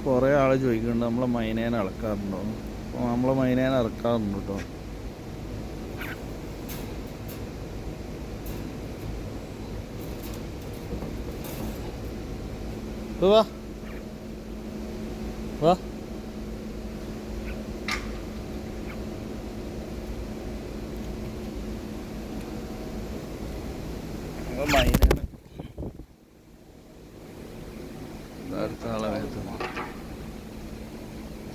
കുറേ ആൾ ചോദിക്കുന്നുണ്ട് നമ്മളെ മൈനേനെ ഇളക്കാറുണ്ടോ. അപ്പോൾ നമ്മളെ മൈനേനെ ഇറക്കാറുണ്ട് കേട്ടോ. വാ വാ മൈനേനെ അടുത്ത ആളെ വേഗത്ത്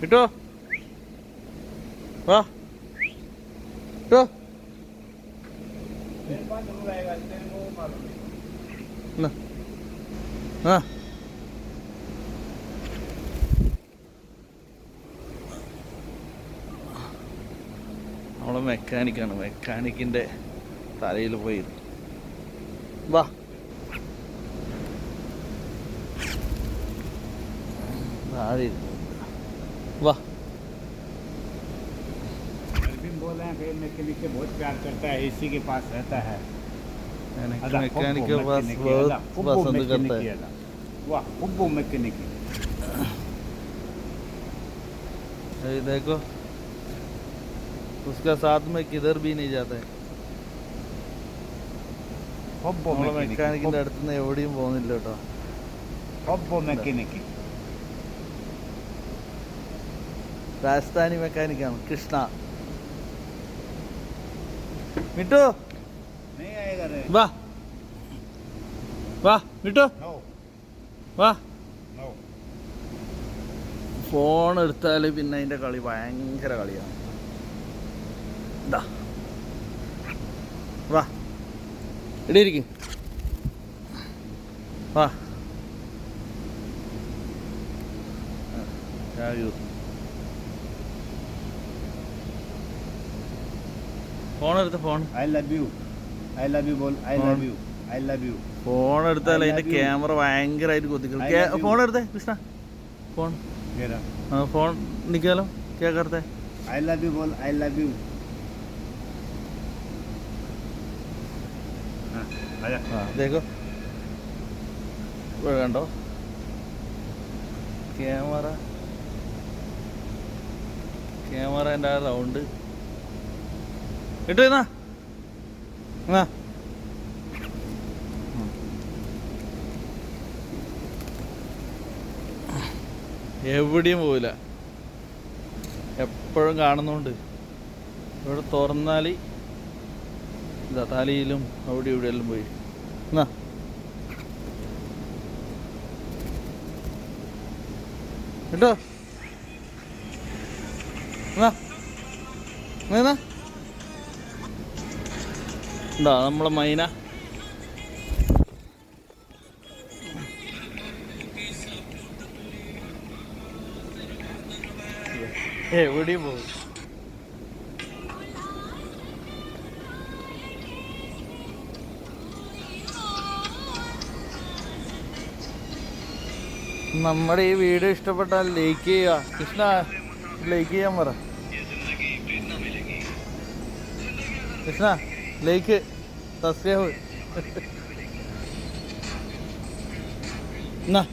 കിട്ടോ. വാ കിട്ടോ. ആ നമ്മളെ മെക്കാനിക്കാണ്. മെക്കാനിക്കിൻ്റെ തലയിൽ പോയി വാ താഴെ വാ. मैकेनिक के बहुत प्यार करता है, इसी के पास रहता है। मैकेनिक के पास बहुत पसंद करता है। वाह हुब्बो मैकेनिक। ये देखो उसका साथ में किधर भी नहीं जाता है. മെക്കാനിക്കിന്റെ അടുത്ത് നിന്ന് എവിടെയും പോകുന്നില്ല കേട്ടോ. രാജസ്ഥാനി മെക്കാനിക്കാണ് കൃഷ്ണ. മിട്ടു വാ വാ മിട്ടു വാ. ഫോൺ എടുത്താൽ പിന്നെ അതിൻ്റെ കളി ഭയങ്കര കളിയാണ്. ഇതാ വാ ഇടിയിരിക്കും വാ. ഫോൺ എടുത്ത ഫോൺ ഐ ലവ് യു ബോൾ. I love U. ഫോൺ എടുത്താൽ അതിന്റെ ക്യാമറ ഭയങ്കരമായിട്ട് കൊത്തിക്കും. ഫോൺ എടുത്തേ കൃഷ്ണ. ഫോൺ ഫോൺ നിക്കാലോ ക്യാ കർത്തേ. ഐ ലവ് യു ബോൾ. I love you. देखो കണ്ടോ ക്യാമറേൻ്റെ ആ റൗണ്ട് കിട്ടുന്ന എവിടെയും പോവില്ല. എപ്പോഴും കാണുന്നുണ്ട്. ഇവിടെ തുറന്നാൽ ഇതാ തലയിലും അവിടെ ഇവിടെയെല്ലാം പോയി. എന്നാ കേട്ടോ എന്താ നമ്മളെ മൈന എവിടെയും പോകും. നമ്മുടെ ഈ വീഡിയോ ഇഷ്ടപ്പെട്ടാൽ ലൈക്ക് ചെയ്യുക. കൃഷ്ണ ലൈക്ക് ചെയ്യാൻ പറ. കൃഷ്ണ ലൈക്ക് സബ്സ്ക്രൈബ് എന്നാ